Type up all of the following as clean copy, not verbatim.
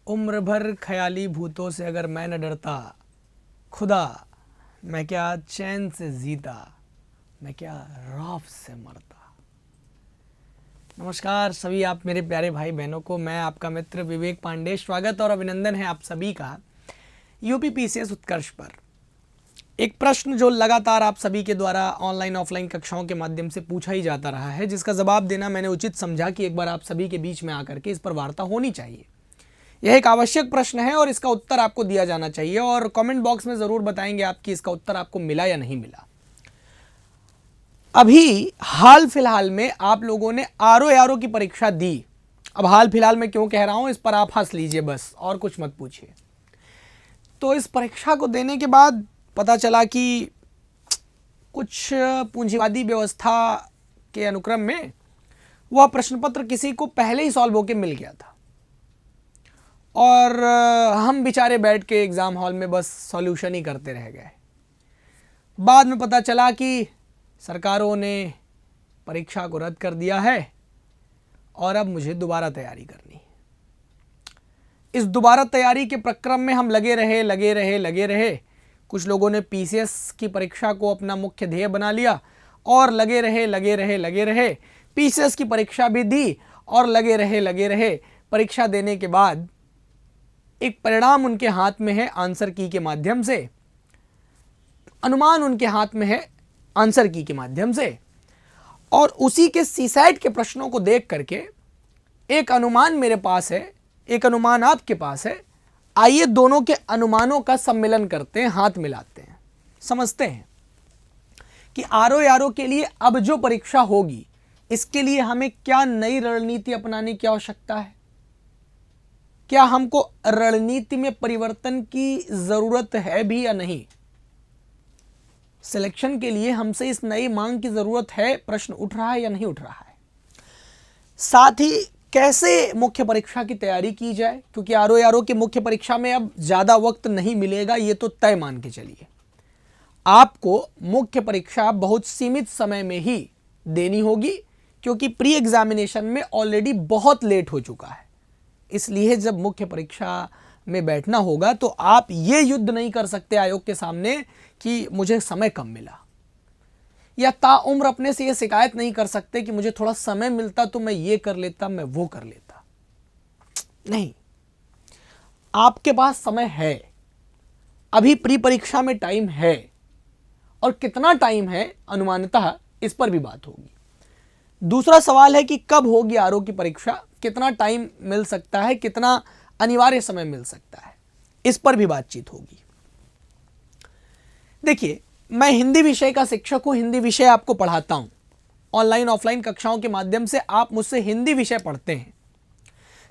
उम्र भर ख्याली भूतों से अगर मैं न डरता, खुदा मैं क्या चैन से जीता, मैं क्या रौब से मरता। नमस्कार सभी आप मेरे प्यारे भाई बहनों को, मैं आपका मित्र विवेक पांडे। स्वागत और अभिनंदन है आप सभी का यूपी पीसीएस उत्कर्ष पर। एक प्रश्न जो लगातार आप सभी के द्वारा ऑनलाइन ऑफलाइन कक्षाओं के माध्यम से पूछा ही जाता रहा है, जिसका जवाब देना मैंने उचित समझा कि एक बार आप सभी के बीच में आकर के इस पर वार्ता होनी चाहिए। यह एक आवश्यक प्रश्न है और इसका उत्तर आपको दिया जाना चाहिए, और कमेंट बॉक्स में ज़रूर बताएंगे आप कि इसका उत्तर आपको मिला या नहीं मिला। अभी हाल फिलहाल में आप लोगों ने आरओ की परीक्षा दी। अब हाल फिलहाल में क्यों कह रहा हूं, इस पर आप हंस लीजिए बस, और कुछ मत पूछिए। तो इस परीक्षा को देने के बाद पता चला कि कुछ पूंजीवादी व्यवस्था के अनुक्रम में वह प्रश्न पत्र किसी को पहले ही सॉल्व होकर मिल गया था, और हम बेचारे बैठ के एग्ज़ाम हॉल में बस सॉल्यूशन ही करते रह गए। बाद में पता चला कि सरकारों ने परीक्षा को रद्द कर दिया है और अब मुझे दोबारा तैयारी करनी है। इस दोबारा तैयारी के प्रक्रम में हम लगे रहे। कुछ लोगों ने पीसीएस की परीक्षा को अपना मुख्य ध्येय बना लिया और लगे रहे। पीसीएस की परीक्षा भी दी और लगे रहे। परीक्षा देने के बाद एक परिणाम उनके हाथ में है आंसर की के माध्यम से, अनुमान उनके हाथ में है आंसर की के माध्यम से, और उसी के सीसाइट के प्रश्नों को देख करके एक अनुमान मेरे पास है, एक अनुमान आपके पास है। आइए दोनों के अनुमानों का सम्मिलन करते हैं, हाथ मिलाते हैं, समझते हैं कि आरओ के लिए अब जो परीक्षा होगी इसके लिए हमें क्या नई रणनीति अपनाने की आवश्यकता है। क्या हमको रणनीति में परिवर्तन की जरूरत है भी या नहीं। सिलेक्शन के लिए हमसे इस नई मांग की जरूरत है, प्रश्न उठ रहा है या नहीं उठ रहा है। साथ ही कैसे मुख्य परीक्षा की तैयारी की जाए, क्योंकि आरओ की मुख्य परीक्षा में अब ज्यादा वक्त नहीं मिलेगा, ये तो तय मान के चलिए। आपको मुख्य परीक्षा बहुत सीमित समय में ही देनी होगी, क्योंकि प्री एग्जामिनेशन में ऑलरेडी बहुत लेट हो चुका है। इसलिए जब मुख्य परीक्षा में बैठना होगा तो आप ये युद्ध नहीं कर सकते आयोग के सामने कि मुझे समय कम मिला, या ताउम्र अपने से ये शिकायत नहीं कर सकते कि मुझे थोड़ा समय मिलता तो मैं ये कर लेता, मैं वो कर लेता। नहीं, आपके पास समय है, अभी प्री परीक्षा में टाइम है, और कितना टाइम है अनुमानतः इस पर भी बात होगी। दूसरा सवाल है कि कब होगी आरओ की परीक्षा, कितना टाइम मिल सकता है, कितना अनिवार्य समय मिल सकता है, इस पर भी बातचीत होगी। देखिए, मैं हिंदी विषय का शिक्षक हूं, हिंदी विषय आपको पढ़ाता हूं। ऑनलाइन ऑफलाइन कक्षाओं के माध्यम से आप मुझसे हिंदी विषय पढ़ते हैं,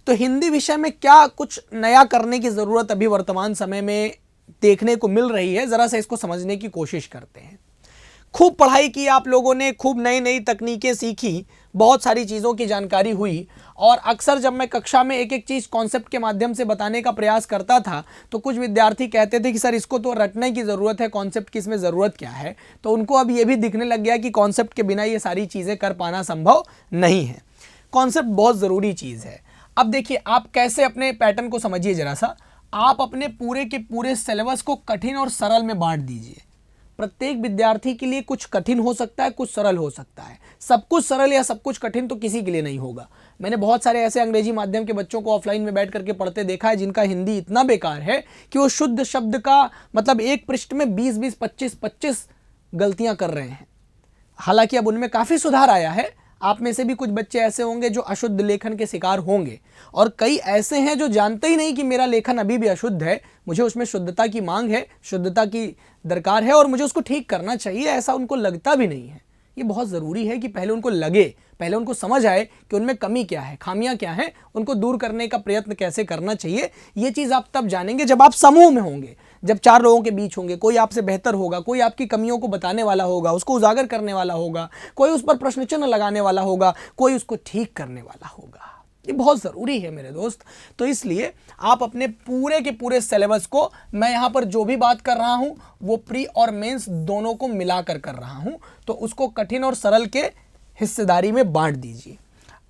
तो हिंदी विषय में क्या कुछ नया करने की जरूरत अभी वर्तमान समय में देखने को मिल रही है, जरा सा इसको समझने की कोशिश करते हैं। खूब पढ़ाई की आप लोगों ने, खूब नई नई तकनीकें सीखी, बहुत सारी चीज़ों की जानकारी हुई, और अक्सर जब मैं कक्षा में एक एक चीज़ कॉन्सेप्ट के माध्यम से बताने का प्रयास करता था तो कुछ विद्यार्थी कहते थे कि सर इसको तो रटने की ज़रूरत है, कॉन्सेप्ट की इसमें ज़रूरत क्या है। तो उनको अब ये भी दिखने लग गया कि कॉन्सेप्ट के बिना ये सारी चीज़ें कर पाना संभव नहीं है। कॉन्सेप्ट बहुत ज़रूरी चीज़ है। अब देखिए, आप कैसे अपने पैटर्न को समझिए जरा सा। आप अपने पूरे के पूरे सिलेबस को कठिन और सरल में बांट दीजिए। प्रत्येक विद्यार्थी के लिए कुछ कठिन हो सकता है, कुछ सरल हो सकता है। सब कुछ सरल या सब कुछ कठिन तो किसी के लिए नहीं होगा। मैंने बहुत सारे ऐसे अंग्रेजी माध्यम के बच्चों को ऑफलाइन में बैठ करके पढ़ते देखा है, जिनका हिंदी इतना बेकार है कि वो शुद्ध शब्द का मतलब एक पृष्ठ में 20-20, 25-25 गलतियां कर रहे हैं। हालांकि अब उनमें काफ़ी सुधार आया है। आप में से भी कुछ बच्चे ऐसे होंगे जो अशुद्ध लेखन के शिकार होंगे, और कई ऐसे हैं जो जानते ही नहीं कि मेरा लेखन अभी भी अशुद्ध है, मुझे उसमें शुद्धता की मांग है, शुद्धता की दरकार है, और मुझे उसको ठीक करना चाहिए, ऐसा उनको लगता भी नहीं है। ये बहुत ज़रूरी है कि पहले उनको लगे, पहले उनको समझ आए कि उनमें कमी क्या है, खामियां क्या हैं, उनको दूर करने का प्रयत्न कैसे करना चाहिए। ये चीज़ आप तब जानेंगे जब आप समूह में होंगे, जब 4 लोगों के बीच होंगे। कोई आपसे बेहतर होगा, कोई आपकी कमियों को बताने वाला होगा, उसको उजागर करने वाला होगा, कोई उस पर प्रश्न चिन्ह लगाने वाला होगा, कोई उसको ठीक करने वाला होगा। ये बहुत ज़रूरी है मेरे दोस्त। तो इसलिए आप अपने पूरे के पूरे सिलेबस को, मैं यहाँ पर जो भी बात कर रहा हूँ वो प्री और मेंस दोनों को मिलाकर कर रहा हूँ, तो उसको कठिन और सरल के हिस्सेदारी में बांट दीजिए।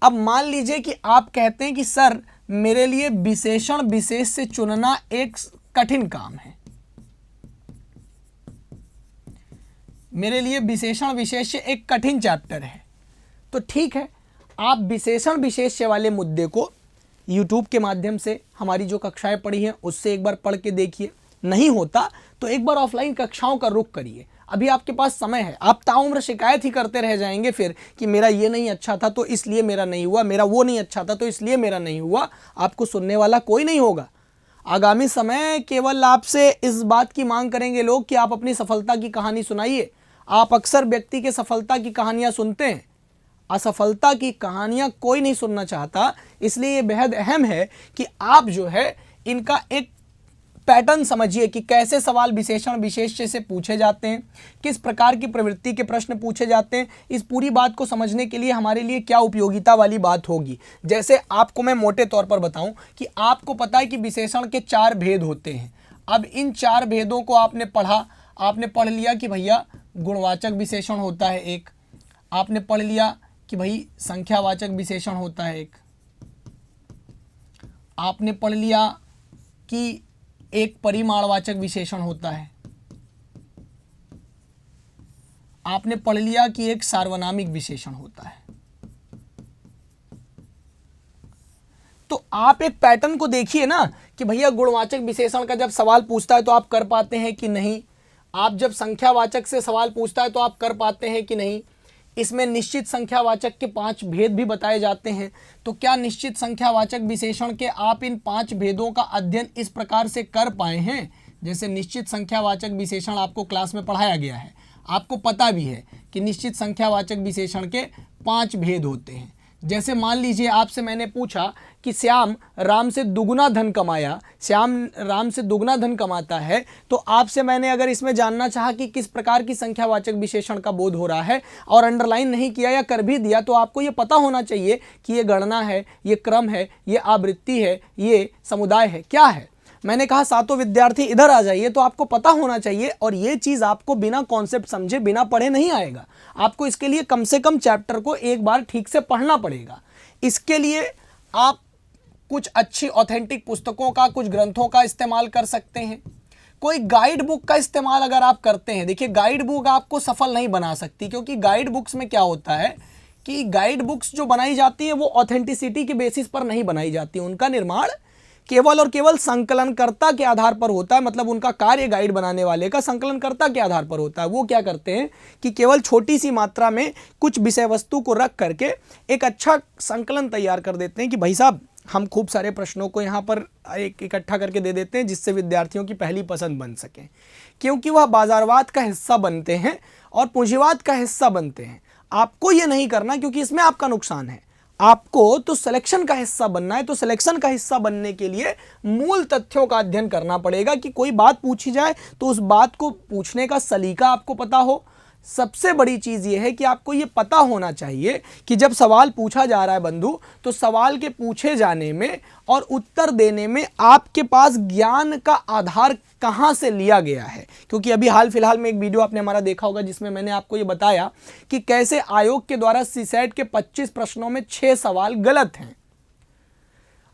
अब मान लीजिए कि आप कहते हैं कि सर मेरे लिए विशेषण विशेष से चुनना एक कठिन काम है। मेरे लिए विशेषण विशेष एक कठिन चैप्टर है। तो ठीक है, आप विशेषण विशेष वाले मुद्दे को YouTube के माध्यम से हमारी जो कक्षाएं पढ़ी हैं उससे एक बार पढ़ के देखिए। नहीं होता तो एक बार ऑफलाइन कक्षाओं का रुख करिए। अभी आपके पास समय है। आप ताउम्र शिकायत ही करते रह जाएंगे फिर कि मेरा ये नहीं अच्छा था तो इसलिए मेरा नहीं हुआ, मेरा वो नहीं अच्छा था तो इसलिए मेरा नहीं हुआ। आपको सुनने वाला कोई नहीं होगा। आगामी समय केवल आपसे इस बात की मांग करेंगे लोग कि आप अपनी सफलता की कहानी सुनाइए। आप अक्सर व्यक्ति के सफलता की कहानियां सुनते हैं, असफलता की कहानियां कोई नहीं सुनना चाहता। इसलिए ये बेहद अहम है कि आप जो है इनका एक पैटर्न समझिए कि कैसे सवाल विशेषण विशेष्य से पूछे जाते हैं, किस प्रकार की प्रवृत्ति के प्रश्न पूछे जाते हैं। इस पूरी बात को समझने के लिए हमारे लिए क्या उपयोगिता वाली बात होगी। जैसे आपको मैं मोटे तौर पर बताऊं कि आपको पता है कि विशेषण के 4 भेद होते हैं। अब इन 4 भेदों को आपने पढ़ा, आपने पढ़ लिया कि भैया गुणवाचक विशेषण होता है एक, आपने पढ़ लिया कि भाई संख्यावाचक विशेषण होता है एक, आपने पढ़ लिया कि एक परिमाणवाचक विशेषण होता है, आपने पढ़ लिया कि एक सार्वनामिक विशेषण होता है। तो आप एक पैटर्न को देखिए ना कि भैया गुणवाचक विशेषण का जब सवाल पूछता है तो आप कर पाते हैं कि नहीं। आप जब संख्यावाचक से सवाल पूछता है तो आप कर पाते हैं कि नहीं। इसमें निश्चित संख्यावाचक के 5 भेद भी बताए जाते हैं। तो क्या निश्चित संख्यावाचक विशेषण के आप इन 5 भेदों का अध्ययन इस प्रकार से कर पाए हैं? जैसे निश्चित संख्यावाचक विशेषण आपको क्लास में पढ़ाया गया है, आपको पता भी है कि निश्चित संख्यावाचक विशेषण के 5 भेद होते हैं। जैसे मान लीजिए आपसे मैंने पूछा कि श्याम राम से दुगुना धन कमाया, श्याम राम से दुगुना धन कमाता है, तो आपसे मैंने अगर इसमें जानना चाहा कि किस प्रकार की संख्यावाचक विशेषण का बोध हो रहा है और अंडरलाइन नहीं किया या कर भी दिया, तो आपको ये पता होना चाहिए कि ये गणना है, ये क्रम है, ये आवृत्ति है, ये समुदाय है, क्या है। मैंने कहा सातों विद्यार्थी इधर आ जाइए, तो आपको पता होना चाहिए। और ये चीज़ आपको बिना कॉन्सेप्ट समझे, बिना पढ़े नहीं आएगा। आपको इसके लिए कम से कम चैप्टर को एक बार ठीक से पढ़ना पड़ेगा। इसके लिए आप कुछ अच्छी ऑथेंटिक पुस्तकों का, कुछ ग्रंथों का इस्तेमाल कर सकते हैं। कोई गाइड बुक का इस्तेमाल अगर आप करते हैं, देखिए गाइड बुक आपको सफल नहीं बना सकती, क्योंकि गाइड बुक्स में क्या होता है कि गाइड बुक्स जो बनाई जाती है वो ऑथेंटिसिटी के बेसिस पर नहीं बनाई जाती। उनका निर्माण केवल और केवल संकलनकर्ता के आधार पर होता है। मतलब उनका कार्य गाइड बनाने वाले का संकलनकर्ता के आधार पर होता है। वो क्या करते हैं कि केवल छोटी सी मात्रा में कुछ विषय वस्तु को रख करके एक अच्छा संकलन तैयार कर देते हैं कि भाई साहब हम खूब सारे प्रश्नों को यहाँ पर एक इकट्ठा करके दे देते हैं, जिससे विद्यार्थियों की पहली पसंद बन सके, क्योंकि वह बाजारवाद का हिस्सा बनते हैं और पूंजीवाद का हिस्सा बनते हैं। आपको ये नहीं करना, क्योंकि इसमें आपका नुकसान है। आपको तो सिलेक्शन का हिस्सा बनना है। तो सिलेक्शन का हिस्सा बनने के लिए मूल तथ्यों का अध्ययन करना पड़ेगा कि कोई बात पूछी जाए तो उस बात को पूछने का सलीका आपको पता हो। सबसे बड़ी चीज़ ये है कि आपको ये पता होना चाहिए कि जब सवाल पूछा जा रहा है बंधु, तो सवाल के पूछे जाने में और उत्तर देने में आपके पास ज्ञान का आधार कहाँ से लिया गया है। क्योंकि अभी हाल फिलहाल में एक वीडियो आपने हमारा देखा होगा जिसमें मैंने आपको ये बताया कि कैसे आयोग के द्वारा सीसेट के 25 प्रश्नों में 6 सवाल गलत हैं।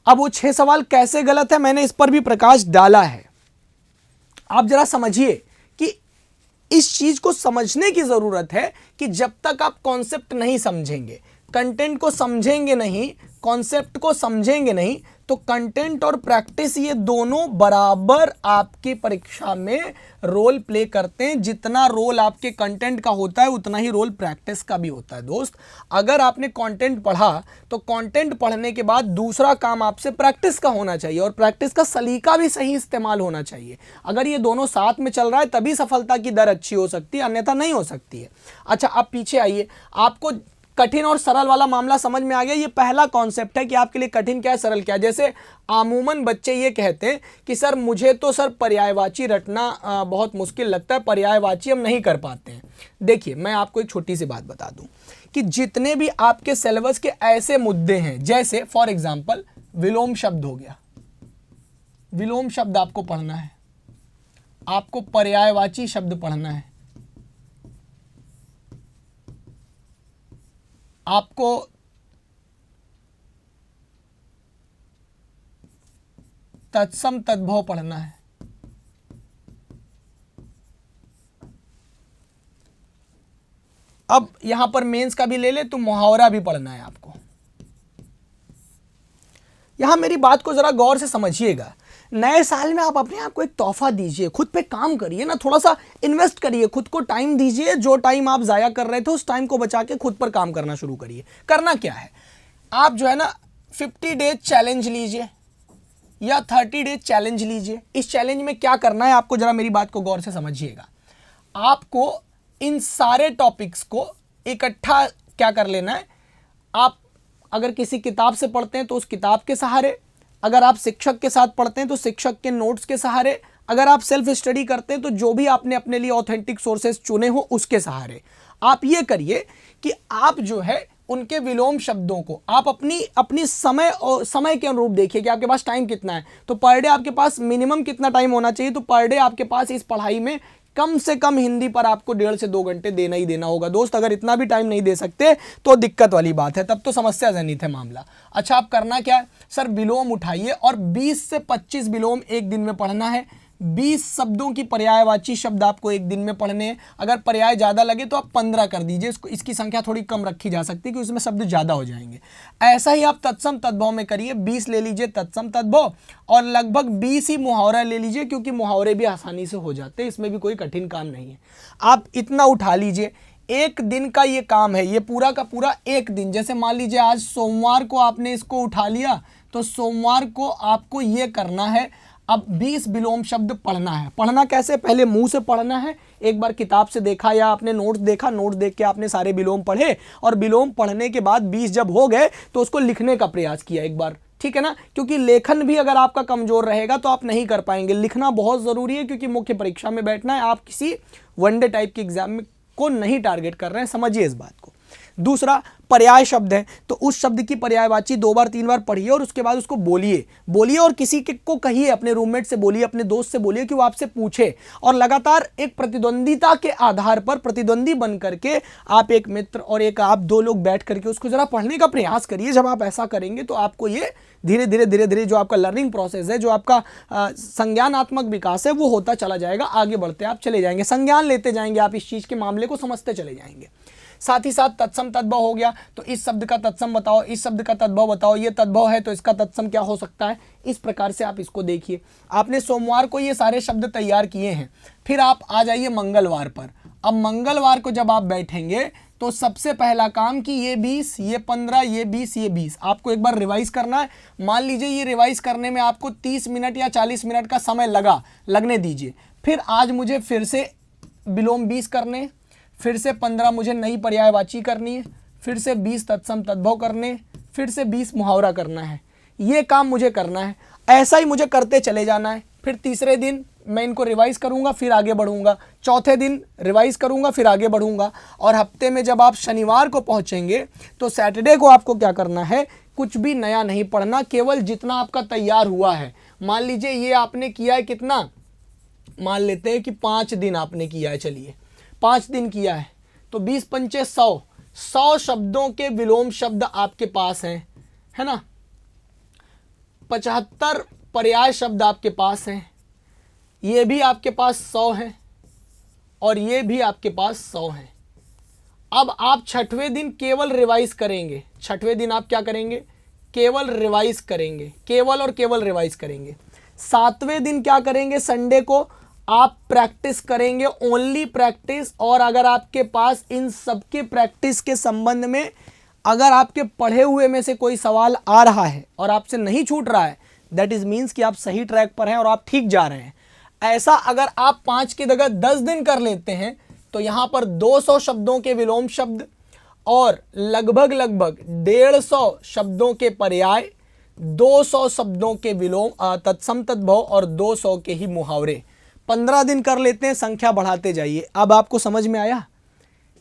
अब वो 6 सवाल कैसे गलत है, मैंने इस पर भी प्रकाश डाला है। आप जरा समझिए कि इस चीज को समझने की जरूरत है कि जब तक आप कॉन्सेप्ट नहीं समझेंगे, कंटेंट को समझेंगे नहीं, कॉन्सेप्ट को समझेंगे नहीं, तो कंटेंट और प्रैक्टिस ये दोनों बराबर आपकी परीक्षा में रोल प्ले करते हैं। जितना रोल आपके कंटेंट का होता है उतना ही रोल प्रैक्टिस का भी होता है। दोस्त, अगर आपने कंटेंट पढ़ा तो कंटेंट पढ़ने के बाद दूसरा काम आपसे प्रैक्टिस का होना चाहिए, और प्रैक्टिस का सलीका भी सही इस्तेमाल होना चाहिए। अगर ये दोनों साथ में चल रहा है तभी सफलता की दर अच्छी हो सकती है, अन्यथा नहीं हो सकती है। अच्छा, आप पीछे आइए। आपको कठिन और सरल वाला मामला समझ में आ गया। ये पहला कॉन्सेप्ट है कि आपके लिए कठिन क्या है, सरल क्या है। जैसे आमूमन बच्चे ये कहते हैं कि सर मुझे तो सर पर्यायवाची रटना बहुत मुश्किल लगता है, पर्यायवाची हम नहीं कर पाते हैं। देखिए, मैं आपको एक छोटी सी बात बता दूं कि जितने भी आपके सिलेबस के ऐसे मुद्दे हैं, जैसे फॉर एग्जाम्पल विलोम शब्द हो गया, विलोम शब्द आपको पढ़ना है, आपको पर्यायवाची शब्द पढ़ना है, आपको तत्सम तद्भव पढ़ना है। अब यहां पर मेंस का भी ले ले तो मुहावरा भी पढ़ना है आपको। यहां मेरी बात को जरा गौर से समझिएगा। नए साल में आप अपने आप को एक तोहफा दीजिए, खुद पे काम करिए ना, थोड़ा सा इन्वेस्ट करिए, खुद को टाइम दीजिए। जो टाइम आप जाया कर रहे थे उस टाइम को बचा के खुद पर काम करना शुरू करिए। करना क्या है, आप जो है ना 50 डेज चैलेंज लीजिए या 30 डेज चैलेंज लीजिए। इस चैलेंज में क्या करना है आपको, जरा मेरी बात को गौर से समझिएगा। आपको इन सारे टॉपिक्स को इकट्ठा क्या कर लेना है। आप अगर किसी किताब से पढ़ते हैं तो उस किताब के सहारे, अगर आप शिक्षक के साथ पढ़ते हैं तो शिक्षक के नोट्स के सहारे, अगर आप सेल्फ स्टडी करते हैं तो जो भी आपने अपने लिए ऑथेंटिक सोर्सेज चुने हो उसके सहारे आप ये करिए कि आप जो है उनके विलोम शब्दों को आप अपनी समय के अनुरूप देखिए कि आपके पास टाइम कितना है। तो पर डे आपके पास मिनिमम कितना टाइम होना चाहिए, तो पर डे आपके पास इस पढ़ाई में कम से कम हिंदी पर आपको 1.5 से 2 घंटे देना ही देना होगा। दोस्त अगर इतना भी टाइम नहीं दे सकते तो दिक्कत वाली बात है, तब तो समस्या जनित है मामला। अच्छा, आप करना क्या है सर, विलोम उठाइए और 20 से 25 विलोम एक दिन में पढ़ना है। 20 शब्दों की पर्यायवाची शब्द आपको एक दिन में पढ़ने हैं। अगर पर्याय ज़्यादा लगे तो आप 15 कर दीजिए, इसकी संख्या थोड़ी कम रखी जा सकती है क्योंकि उसमें शब्द ज़्यादा हो जाएंगे। ऐसा ही आप तत्सम तद्भव में करिए, 20 ले लीजिए तत्सम तद्भव और लगभग 20 ही मुहावरा ले लीजिए, क्योंकि मुहावरे भी आसानी से हो जाते हैं, इसमें भी कोई कठिन काम नहीं है। आप इतना उठा लीजिए, एक दिन का ये काम है, ये पूरा का पूरा एक दिन। जैसे मान लीजिए आज सोमवार को आपने इसको उठा लिया तो सोमवार को आपको ये करना है, अब 20 विलोम शब्द पढ़ना है। पढ़ना कैसे, पहले मुंह से पढ़ना है, एक बार किताब से देखा या आपने नोट्स देखा, नोट्स देख के आपने सारे विलोम पढ़े और विलोम पढ़ने के बाद 20 जब हो गए तो उसको लिखने का प्रयास किया एक बार, ठीक है ना। क्योंकि लेखन भी अगर आपका कमजोर रहेगा तो आप नहीं कर पाएंगे। लिखना बहुत ज़रूरी है क्योंकि मुख्य परीक्षा में बैठना है, आप किसी वनडे टाइप के एग्जाम को नहीं टारगेट कर रहे हैं, समझिए इस बात को। दूसरा पर्याय शब्द है, तो उस शब्द की पर्यायवाची 2 बार 3 बार पढ़िए और उसके बाद उसको बोलिए और किसी को कहिए, अपने रूममेट से बोलिए, अपने दोस्त से बोलिए कि वो आपसे पूछे। और लगातार एक प्रतिद्वंदिता के आधार पर प्रतिद्वंदी बन करके आप एक मित्र और एक आप 2 लोग बैठ करके उसको जरा पढ़ने का प्रयास करिए। जब आप ऐसा करेंगे तो आपको ये धीरे धीरे जो आपका लर्निंग प्रोसेस है, जो आपका संज्ञानात्मक विकास है वो होता चला जाएगा। आगे बढ़ते आप चले जाएंगे, संज्ञान लेते जाएंगे, आप इस चीज़ के मामले को समझते चले जाएंगे। साथ ही साथ तत्सम तद्भव हो गया, तो इस शब्द का तत्सम बताओ, इस शब्द का तद्भव बताओ, ये तद्भव है तो इसका तत्सम क्या हो सकता है। इस प्रकार से आप इसको देखिए। आपने सोमवार को ये सारे शब्द तैयार किए हैं, फिर आप आ जाइए मंगलवार पर। अब मंगलवार को जब आप बैठेंगे तो सबसे पहला काम कि ये 20, ये 15, ये 20, ये 20 आपको एक बार रिवाइज करना है। मान लीजिए ये रिवाइज करने में आपको 30 मिनट या 40 मिनट का समय लगने दीजिए। फिर आज मुझे फिर से विलोम 20 करने, फिर से 15 मुझे नई पर्यायवाची करनी है, फिर से 20 तत्सम तद्भव करने, फिर से 20 मुहावरा करना है। ये काम मुझे करना है, ऐसा ही मुझे करते चले जाना है। फिर तीसरे दिन मैं इनको रिवाइज करूंगा, फिर आगे बढ़ूंगा, चौथे दिन रिवाइज करूंगा, फिर आगे बढ़ूंगा। और हफ्ते में जब आप शनिवार को पहुंचेंगे तो सैटरडे को आपको क्या करना है, कुछ भी नया नहीं पढ़ना, केवल जितना आपका तैयार हुआ है। मान लीजिए ये आपने किया है कितना, मान लेते हैं कि 5 दिन आपने किया है, चलिए 5 दिन किया है तो 20 पंचे 100 शब्दों के विलोम शब्द आपके पास हैं, है ना। 75 पर्याय शब्द आपके पास हैं, ये भी आपके पास 100 हैं और ये भी आपके पास 100 हैं। अब आप 6वें दिन केवल रिवाइज करेंगे। 6वें दिन आप क्या करेंगे, केवल रिवाइज करेंगे, केवल और केवल रिवाइज करेंगे। 7वें दिन क्या करेंगे, संडे को आप प्रैक्टिस करेंगे, ओनली प्रैक्टिस। और अगर आपके पास इन सबके प्रैक्टिस के संबंध में अगर आपके पढ़े हुए में से कोई सवाल आ रहा है और आपसे नहीं छूट रहा है, दैट इज मीन्स कि आप सही ट्रैक पर हैं और आप ठीक जा रहे हैं। ऐसा अगर आप 5 की जगह 10 दिन कर लेते हैं तो यहाँ पर 200 शब्दों के विलोम शब्द और लगभग 150 शब्दों के पर्याय, 200 शब्दों के विलोम तत्सम तद्भव और 200 के ही मुहावरे 15 दिन कर लेते हैं। संख्या बढ़ाते जाइए। अब आपको समझ में आया,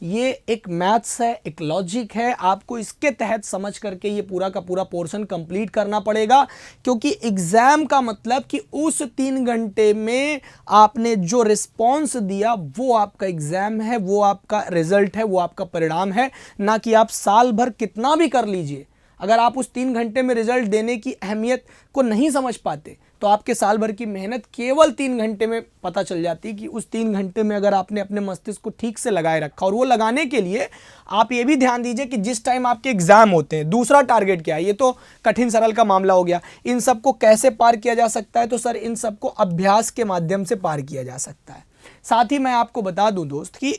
ये एक मैथ्स है, एक लॉजिक है, आपको इसके तहत समझ करके ये पूरा का पूरा पोर्शन कंप्लीट करना पड़ेगा। क्योंकि एग्जाम का मतलब कि उस 3 घंटे में आपने जो रिस्पॉन्स दिया वो आपका एग्जाम है, वो आपका रिजल्ट है, वो आपका परिणाम है। ना कि आप साल भर कितना भी कर लीजिए, अगर आप उस 3 घंटे में रिजल्ट देने की अहमियत को नहीं समझ पाते तो आपके साल भर की मेहनत केवल 3 घंटे में पता चल जाती कि उस 3 घंटे में अगर आपने अपने मस्तिष्क को ठीक से लगाए रखा। और वो लगाने के लिए आप ये भी ध्यान दीजिए कि जिस टाइम आपके एग्जाम होते हैं, दूसरा टारगेट क्या है, ये तो कठिन सरल का मामला हो गया, इन सबको कैसे पार किया जा सकता है, तो सर इन सबको अभ्यास के माध्यम से पार किया जा सकता है। साथ ही मैं आपको बता दूं दोस्त कि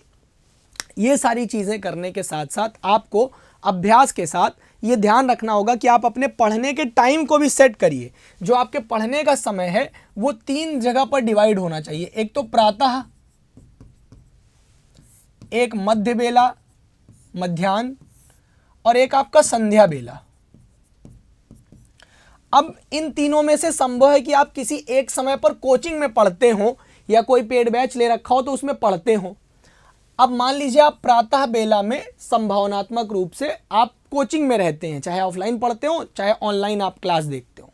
ये सारी चीज़ें करने के साथ साथ आपको अभ्यास के साथ ये ध्यान रखना होगा कि आप अपने पढ़ने के टाइम को भी सेट करिए। जो आपके पढ़ने का समय है वो 3 जगह पर डिवाइड होना चाहिए। एक तो प्रातः, एक मध्य बेला मध्याह्न, और एक आपका संध्या बेला। अब इन तीनों में से संभव है कि आप किसी एक समय पर कोचिंग में पढ़ते हो या कोई पेड बैच ले रखा हो तो उसमें पढ़ते हो। अब मान लीजिए आप प्रातः बेला में संभावनात्मक रूप से आप कोचिंग में रहते हैं, चाहे ऑफलाइन पढ़ते हो चाहे ऑनलाइन आप क्लास देखते हो,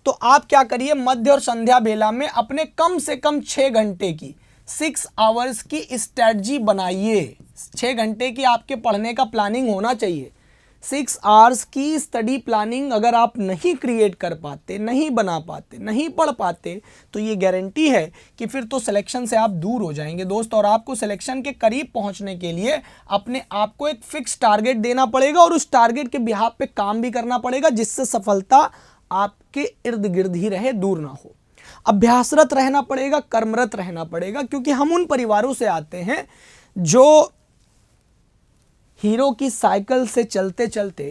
तो आप क्या करिए, मध्य और संध्या बेला में अपने कम से कम 6 घंटे की 6 आवर्स की स्ट्रैटेजी बनाइए। 6 घंटे की आपके पढ़ने का प्लानिंग होना चाहिए। 6 आवर्स की स्टडी प्लानिंग अगर आप नहीं क्रिएट कर पाते, नहीं बना पाते, नहीं पढ़ पाते, तो ये गारंटी है कि फिर तो सिलेक्शन से आप दूर हो जाएंगे दोस्त। और आपको सिलेक्शन के करीब पहुंचने के लिए अपने आप को एक फिक्स टारगेट देना पड़ेगा और उस टारगेट के बिहाफ पे काम भी करना पड़ेगा, जिससे सफलता आपके इर्द गिर्द ही रहे, दूर ना हो। अभ्यासरत रहना पड़ेगा, कर्मरत रहना पड़ेगा, क्योंकि हम उन परिवारों से आते हैं जो हीरो की साइकिल से चलते चलते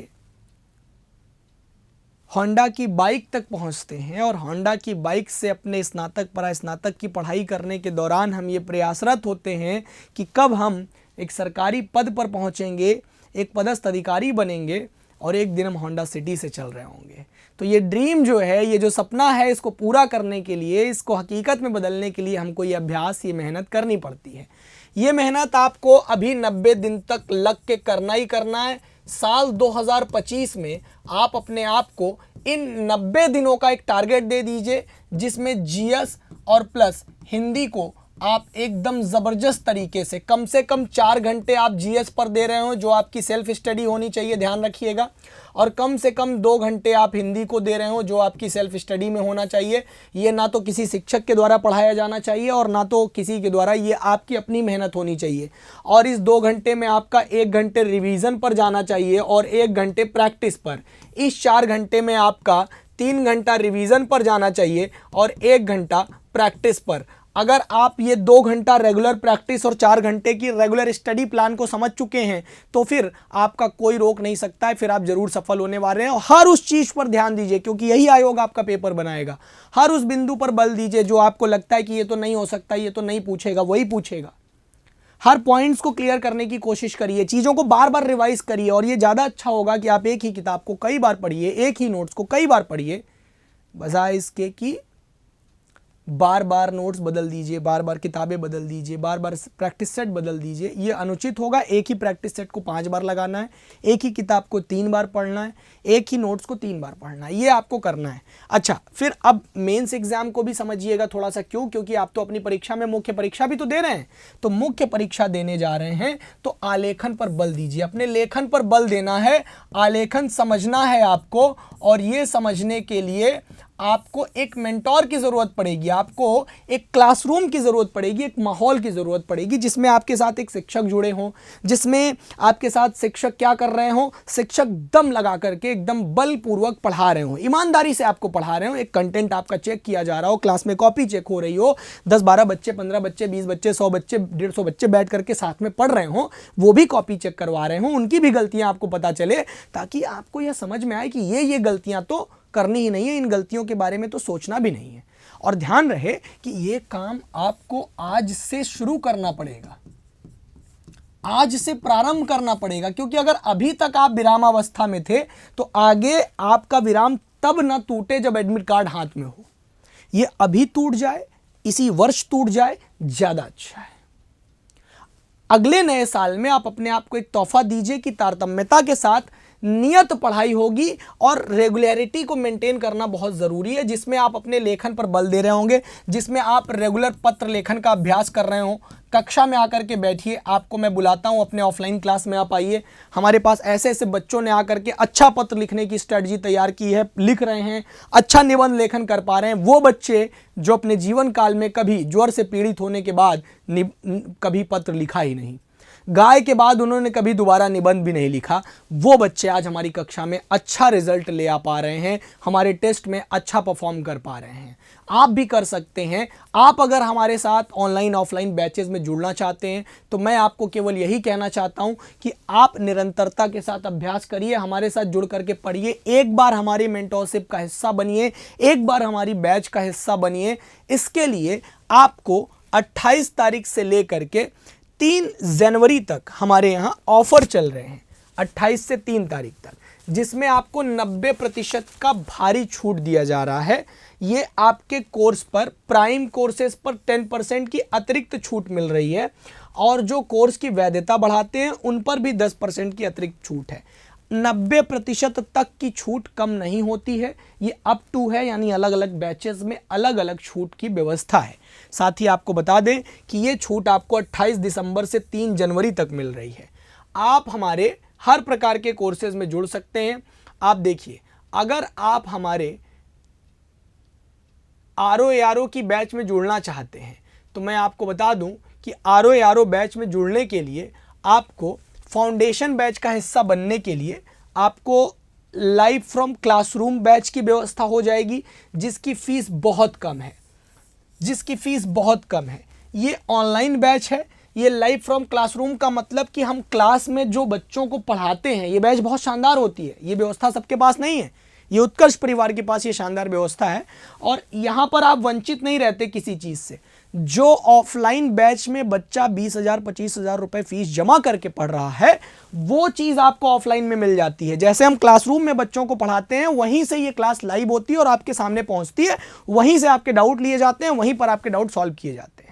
होंडा की बाइक तक पहुंचते हैं, और होंडा की बाइक से अपने स्नातक परास्नातक की पढ़ाई करने के दौरान हम ये प्रयासरत होते हैं कि कब हम एक सरकारी पद पर पहुंचेंगे, एक पदस्थ अधिकारी बनेंगे और एक दिन हम होंडा सिटी से चल रहे होंगे। तो ये ड्रीम जो है, ये जो सपना है, इसको पूरा करने के लिए, इसको हकीकत में बदलने के लिए हमको ये अभ्यास, ये मेहनत करनी पड़ती है। ये मेहनत आपको अभी 90 दिन तक लग के करना ही करना है। साल 2025 में आप अपने आप को इन 90 दिनों का एक टारगेट दे दीजिए, जिसमें जीएस और प्लस हिंदी को आप एकदम ज़बरदस्त तरीके से कम 4 घंटे आप जीएस पर दे रहे हो, जो आपकी सेल्फ स्टडी होनी चाहिए, ध्यान रखिएगा, और कम से कम 2 घंटे आप हिंदी को दे रहे हो, जो आपकी सेल्फ स्टडी में होना चाहिए। ये ना तो किसी शिक्षक के द्वारा पढ़ाया जाना चाहिए और ना तो किसी के द्वारा, ये आपकी अपनी मेहनत होनी चाहिए। और इस 2 घंटे में आपका 1 घंटे रिवीजन पर जाना चाहिए और 1 घंटे प्रैक्टिस पर। इस 4 घंटे में आपका 3 घंटा रिवीजन पर जाना चाहिए और 1 घंटा प्रैक्टिस पर। अगर आप ये 2 घंटा रेगुलर प्रैक्टिस और 4 घंटे की रेगुलर स्टडी प्लान को समझ चुके हैं तो फिर आपका कोई रोक नहीं सकता है, फिर आप जरूर सफल होने वाले हैं। और हर उस चीज़ पर ध्यान दीजिए, क्योंकि यही आयोग आपका पेपर बनाएगा। हर उस बिंदु पर बल दीजिए जो आपको लगता है कि ये तो नहीं हो सकता, ये तो नहीं पूछेगा, वही पूछेगा। हर पॉइंट्स को क्लियर करने की कोशिश करिए, चीज़ों को बार बार रिवाइज करिए, और ये ज़्यादा अच्छा होगा कि आप एक ही किताब को कई बार पढ़िए, एक ही नोट्स को कई बार पढ़िए, बजाय इसके कि बार बार नोट्स बदल दीजिए, बार बार किताबें बदल दीजिए, बार बार प्रैक्टिस सेट बदल दीजिए। ये अनुचित होगा। एक ही प्रैक्टिस सेट को 5 बार लगाना है, एक ही किताब को 3 बार पढ़ना है, एक ही नोट्स को 3 बार पढ़ना है, ये आपको करना है। अच्छा, फिर अब मेंस एग्जाम को भी समझिएगा थोड़ा सा। क्यों? क्योंकि आप तो अपनी परीक्षा में मुख्य परीक्षा भी तो दे रहे हैं, तो मुख्य परीक्षा देने जा रहे हैं तो आलेखन पर बल दीजिए, अपने लेखन पर बल देना है, आलेखन समझना है आपको। और ये समझने के लिए आपको एक मेंटोर की ज़रूरत पड़ेगी, आपको एक क्लासरूम की ज़रूरत पड़ेगी, एक माहौल की ज़रूरत पड़ेगी जिसमें आपके साथ एक शिक्षक जुड़े हों, जिसमें आपके साथ शिक्षक क्या कर रहे हों, शिक्षक दम लगा करके एकदम बलपूर्वक पढ़ा रहे हों, ईमानदारी से आपको पढ़ा रहे हों, एक कंटेंट आपका चेक किया जा रहा हो, क्लास में कॉपी चेक हो रही हो, 10-12 बच्चे, 15 बच्चे, 20 बच्चे, 100 बच्चे, 150 बच्चे बैठ करके साथ में पढ़ रहे हों, वो भी कॉपी चेक करवा रहे हों, उनकी भी गलतियाँ आपको पता चले, ताकि आपको यह समझ में आए कि ये गलतियाँ तो करनी ही नहीं है, इन गलतियों के बारे में तो सोचना भी नहीं है। और ध्यान रहे कि ये काम आपको आज से शुरू करना पड़ेगा, आज से प्रारंभ करना पड़ेगा, क्योंकि अगर अभी तक आप विरामावस्था में थे तो आगे आपका विराम तब ना टूटे जब एडमिट कार्ड हाथ में हो। ये अभी टूट जाए, इसी वर्ष टूट जाए, ज्यादा अच्छा है। अगले नए साल में आप अपने आप को एक तोहफा दीजिए कि तारतम्यता के साथ नियत पढ़ाई होगी और रेगुलरिटी को मेंटेन करना बहुत ज़रूरी है, जिसमें आप अपने लेखन पर बल दे रहे होंगे, जिसमें आप रेगुलर पत्र लेखन का अभ्यास कर रहे हो। कक्षा में आकर के बैठिए, आपको मैं बुलाता हूं अपने ऑफलाइन क्लास में, आप आइए। हमारे पास ऐसे ऐसे बच्चों ने आकर के अच्छा पत्र लिखने की स्ट्रेटजी तैयार की है, लिख रहे हैं, अच्छा निबंध लेखन कर पा रहे हैं। वो बच्चे जो अपने जीवन काल में कभी ज्वर से पीड़ित होने के बाद कभी पत्र लिखा ही नहीं, गाय के बाद उन्होंने कभी दोबारा निबंध भी नहीं लिखा, वो बच्चे आज हमारी कक्षा में अच्छा रिजल्ट ले आ पा रहे हैं, हमारे टेस्ट में अच्छा परफॉर्म कर पा रहे हैं। आप भी कर सकते हैं। आप अगर हमारे साथ ऑनलाइन ऑफलाइन बैचेस में जुड़ना चाहते हैं तो मैं आपको केवल यही कहना चाहता हूं कि आप निरंतरता के साथ अभ्यास करिए, हमारे साथ जुड़ करके पढ़िए, एक बार हमारी मेंटरशिप का हिस्सा बनिए, एक बार हमारी बैच का हिस्सा बनिए। इसके लिए आपको 28 तारीख से लेकर के 3 जनवरी तक हमारे यहाँ ऑफर चल रहे हैं, 28 से 3 तारीख तक, जिसमें आपको 90% का भारी छूट दिया जा रहा है। ये आपके कोर्स पर, प्राइम कोर्सेज पर 10% की अतिरिक्त छूट मिल रही है, और जो कोर्स की वैधता बढ़ाते हैं उन पर भी 10% की अतिरिक्त छूट है। 90% तक की छूट कम नहीं होती है, ये अप टू है, यानी अलग अलग बैचेस में अलग अलग छूट की व्यवस्था है। साथ ही आपको बता दें कि ये छूट आपको 28 दिसंबर से 3 जनवरी तक मिल रही है। आप हमारे हर प्रकार के कोर्सेज में जुड़ सकते हैं। आप देखिए, अगर आप हमारे ROARO की बैच में जुड़ना चाहते हैं तो मैं आपको बता दूं कि ROARO बैच में जुड़ने के लिए आपको फाउंडेशन बैच का हिस्सा बनने के लिए आपको लाइव फ्रॉम क्लासरूम बैच की व्यवस्था हो जाएगी, जिसकी फीस बहुत कम है, ये ऑनलाइन बैच है। ये लाइव फ्रॉम क्लासरूम का मतलब कि हम क्लास में जो बच्चों को पढ़ाते हैं, ये बैच बहुत शानदार होती है। ये व्यवस्था सबके पास नहीं है, ये उत्कर्ष परिवार के पास ये शानदार व्यवस्था है, और यहाँ पर आप वंचित नहीं रहते किसी चीज़ से। जो ऑफलाइन बैच में बच्चा 20,000 25,000 रुपए फीस जमा करके पढ़ रहा है, वो चीज़ आपको ऑफलाइन में मिल जाती है। जैसे हम क्लासरूम में बच्चों को पढ़ाते हैं, वहीं से ये क्लास लाइव होती है और आपके सामने पहुंचती है, वहीं से आपके डाउट लिए जाते हैं, वहीं पर आपके डाउट सॉल्व किए जाते हैं।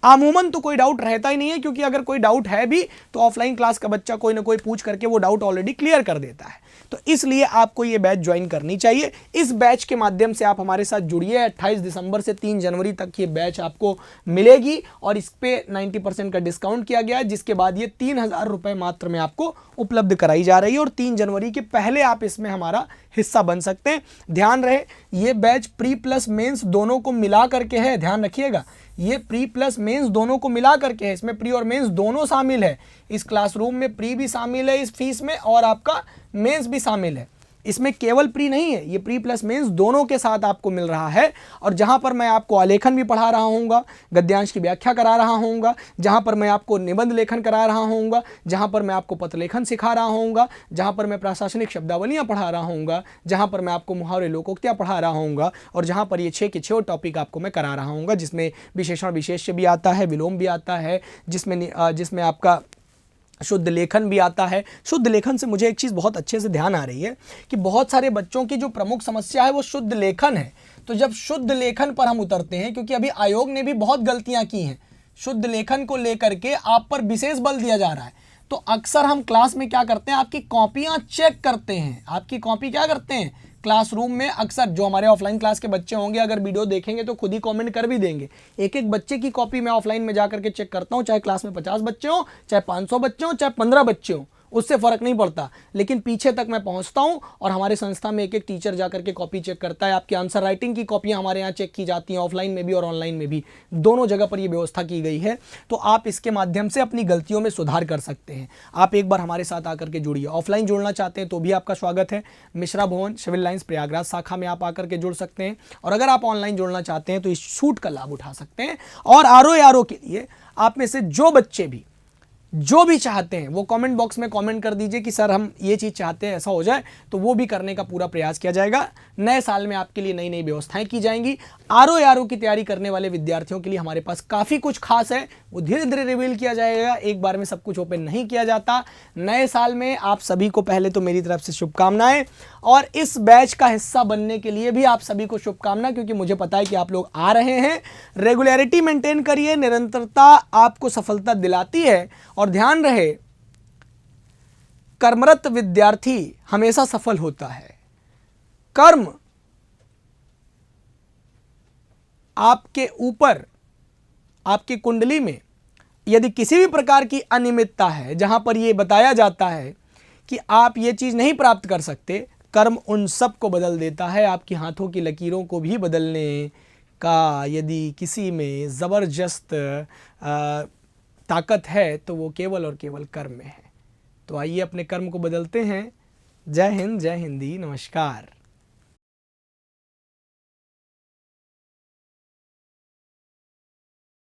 अमूमन तो कोई डाउट रहता ही नहीं है, क्योंकि अगर कोई डाउट है भी तो ऑफलाइन क्लास का बच्चा कोई ना कोई पूछ करके वो डाउट ऑलरेडी क्लियर कर देता है। तो इसलिए आपको ये बैच ज्वाइन करनी चाहिए। इस बैच के माध्यम से आप हमारे साथ जुड़िए। 28 दिसंबर से 3 जनवरी तक ये बैच आपको मिलेगी, और इस पे 90% का डिस्काउंट किया गया है, जिसके बाद ये 3,000 रुपये मात्र में आपको उपलब्ध कराई जा रही है, और 3 जनवरी के पहले आप इसमें हमारा हिस्सा बन सकते हैं। ध्यान रहे, ये बैच प्री प्लस मेंस दोनों को मिला करके है, ध्यान रखिएगा, ये प्री प्लस मेंस दोनों को मिला करके है। इसमें प्री और मेंस दोनों शामिल है। इस क्लासरूम में प्री भी शामिल है इस फीस में, और आपका मेंस भी शामिल है। इसमें केवल प्री नहीं है, ये प्री प्लस मेंस दोनों के साथ आपको मिल रहा है। और जहां पर मैं आपको आलेखन भी पढ़ा रहा हूँगा, गद्यांश की व्याख्या करा रहा हूँगा, जहां पर मैं आपको निबंध लेखन करा रहा हूँगा, जहां पर मैं आपको पत्र लेखन सिखा रहा हूँगा, जहां पर मैं प्रशासनिक शब्दावलियाँ पढ़ा रहा हूँगा, जहां पर मैं आपको मुहावरे लोकोक्तियाँ पढ़ा रहा हूँगा, और जहाँ पर ये 6 के 6 टॉपिक आपको मैं करा रहा हूँगा, जिसमें विशेषण विशेष्य भी आता है, विलोम भी आता है, जिसमें आपका शुद्ध लेखन भी आता है। शुद्ध लेखन से मुझे एक चीज़ बहुत अच्छे से ध्यान आ रही है कि बहुत सारे बच्चों की जो प्रमुख समस्या है वो शुद्ध लेखन है। तो जब शुद्ध लेखन पर हम उतरते हैं, क्योंकि अभी आयोग ने भी बहुत गलतियां की हैं, शुद्ध लेखन को लेकर के आप पर विशेष बल दिया जा रहा है। तो अक्सर हम क्लास में क्या करते हैं, आपकी कॉपियाँ चेक करते हैं। आपकी कॉपी क्या करते हैं क्लासरूम में, अक्सर जो हमारे ऑफलाइन क्लास के बच्चे होंगे, अगर वीडियो देखेंगे तो खुद ही कमेंट कर भी देंगे। एक एक बच्चे की कॉपी मैं ऑफलाइन में जाकर के चेक करता हूं, चाहे क्लास में 50 बच्चे हों, चाहे 500 बच्चे हों, चाहे 15 बच्चे हों, उससे फ़र्क नहीं पड़ता, लेकिन पीछे तक मैं पहुंचता हूं, और हमारे संस्था में एक एक टीचर जाकर के कॉपी चेक करता है। आपकी आंसर राइटिंग की कॉपियां हमारे यहाँ चेक की जाती हैं, ऑफलाइन में भी और ऑनलाइन में भी, दोनों जगह पर ये व्यवस्था की गई है। तो आप इसके माध्यम से अपनी गलतियों में सुधार कर सकते हैं। आप एक बार हमारे साथ आकर के जुड़िए। ऑफलाइन जुड़ना चाहते हैं तो भी आपका स्वागत है। मिश्रा भवन सिविल लाइन्स प्रयागराज शाखा में आप आकर के जुड़ सकते हैं, और अगर आप ऑनलाइन जुड़ना चाहते हैं तो इस छूट का लाभ उठा सकते हैं। और ROARO के लिए आप में से जो बच्चे भी जो भी चाहते हैं वो कमेंट बॉक्स में कमेंट कर दीजिए कि सर हम ये चीज़ चाहते हैं, ऐसा हो जाए, तो वो भी करने का पूरा प्रयास किया जाएगा। नए साल में आपके लिए नई नई व्यवस्थाएं की जाएंगी। ROARO की तैयारी करने वाले विद्यार्थियों के लिए हमारे पास काफ़ी कुछ खास है, वो धीरे धीरे रिवील किया जाएगा, एक बार में सब कुछ ओपन नहीं किया जाता। नए साल में आप सभी को पहले तो मेरी तरफ से शुभकामनाएं, और इस बैच का हिस्सा बनने के लिए भी आप सभी को शुभकामना, क्योंकि मुझे पता है कि आप लोग आ रहे हैं। रेगुलरिटी मेंटेन करिए, निरंतरता आपको सफलता दिलाती है। और ध्यान रहे, कर्मरत विद्यार्थी हमेशा सफल होता है। कर्म आपके ऊपर, आपकी कुंडली में यदि किसी भी प्रकार की अनियमितता है, जहां पर यह बताया जाता है कि आप ये चीज़ नहीं प्राप्त कर सकते, कर्म उन सब को बदल देता है। आपकी हाथों की लकीरों को भी बदलने का यदि किसी में ज़बरदस्त ताकत है तो वो केवल और केवल कर्म में है। तो आइए अपने कर्म को बदलते हैं। जय हिंद, जय हिंदी, नमस्कार।